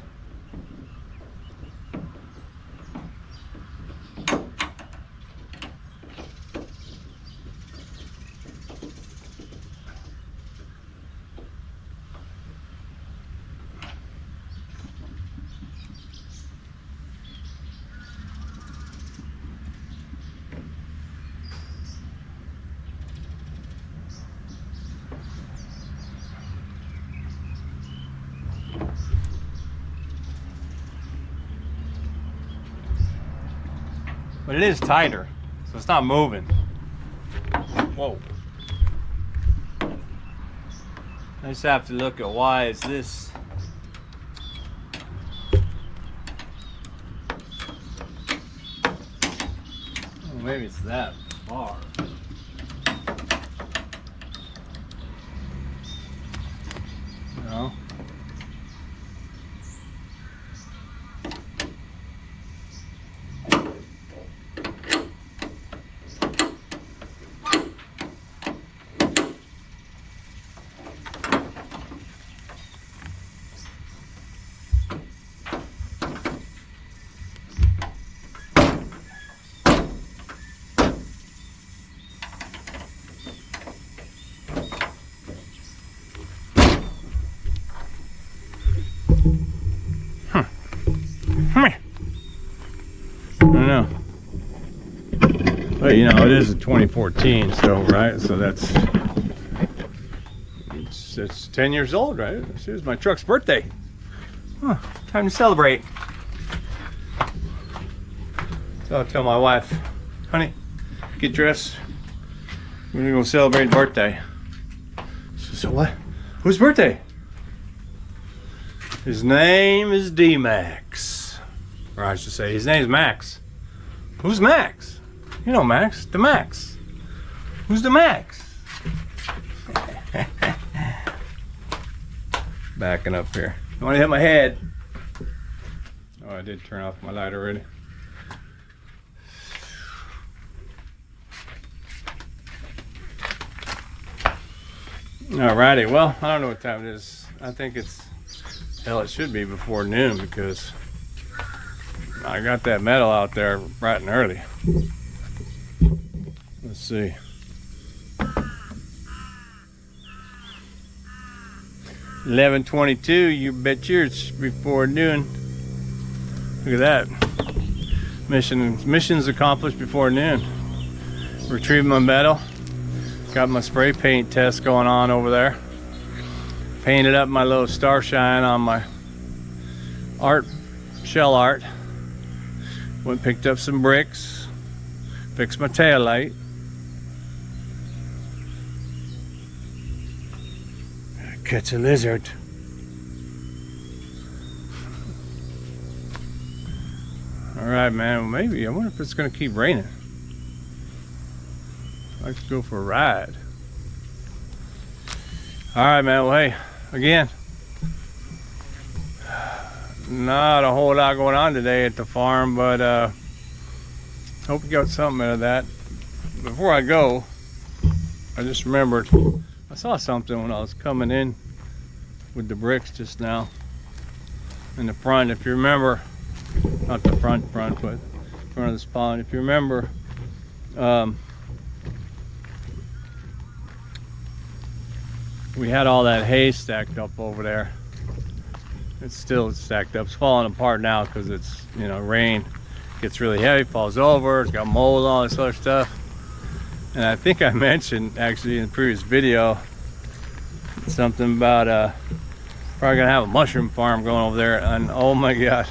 But it is tighter, so it's not moving. Whoa. I just have to look at why is this. Oh, maybe it's that bar. No. But you know, it is a 2014, so right, so that's it's 10 years old, right? This is my truck's birthday. Huh, time to celebrate. So I'll tell my wife, honey, get dressed. We're gonna go celebrate birthday. So what? Whose birthday? His name is D-Max. Or I should say, his name's Max. Who's Max? You know Max, the Max. Who's the Max? Backing up here. I want to hit my head. Oh, I did turn off my light already. Alrighty, well, I don't know what time it is. I think it's, hell, it should be before noon because I got that metal out there bright and early. Let's see. $11:22. You bet yours before noon. Look at that. Missions accomplished before noon. Retrieved my metal. Got my spray paint test going on over there. Painted up my little star shine on my shell art. Went and picked up some bricks. Fixed my tail light. Catch a lizard. All right, man. Well, maybe I wonder if it's gonna keep raining. I'd like to go for a ride. All right, man. Well, hey, again, not a whole lot going on today at the farm, but hope you got something out of that. Before I go, I just remembered I saw something when I was coming in with the bricks just now in the front. If you remember, not the front, but in front of this pond. If you remember, we had all that hay stacked up over there. It's still stacked up. It's falling apart now because it's, you know, rain gets really heavy, falls over, it's got mold, all this other stuff. And I think I mentioned actually in the previous video something about probably gonna have a mushroom farm going over there, and oh my god.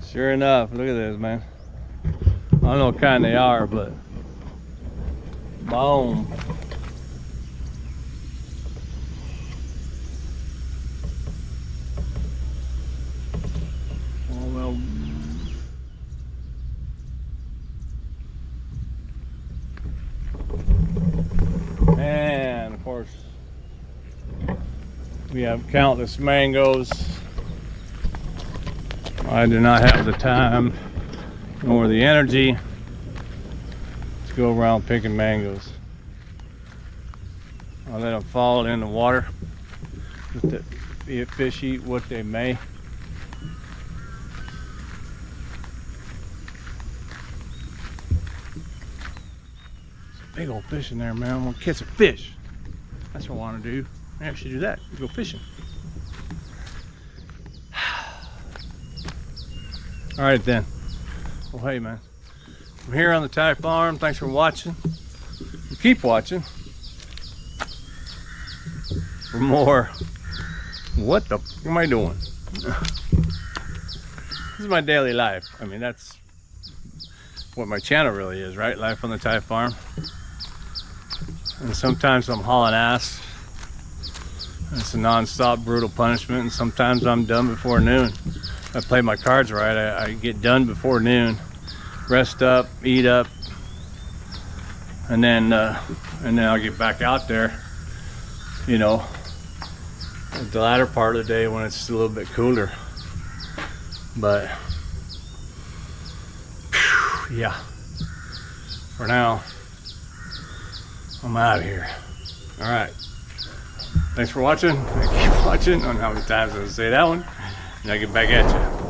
Sure enough, look at this, man. I don't know what kind they are, but boom. Oh well. And of course we have countless mangoes. I do not have the time nor the energy to go around picking mangoes. I'll let them fall in the water. Be it fish eat what they may. There's a big old fish in there, man. I'm gonna catch a fish. That's what I want to do. I actually do that. Go fishing. All right then. Well, hey man, I'm here on the Thai farm. Thanks for watching. And keep watching for more. What the f am I doing? This is my daily life. I mean, that's what my channel really is, right? Life on the Thai farm. And sometimes I'm hauling ass. It's a non-stop brutal punishment, and sometimes I'm done before noon. I play my cards right. I get done before noon, rest up, eat up, and then I'll get back out there, you know, at the latter part of the day when it's a little bit cooler. But whew, yeah, for now I'm out of here. All right, thanks for watching. Keep watching. I don't know how many times I say that one. And I'll get back at you.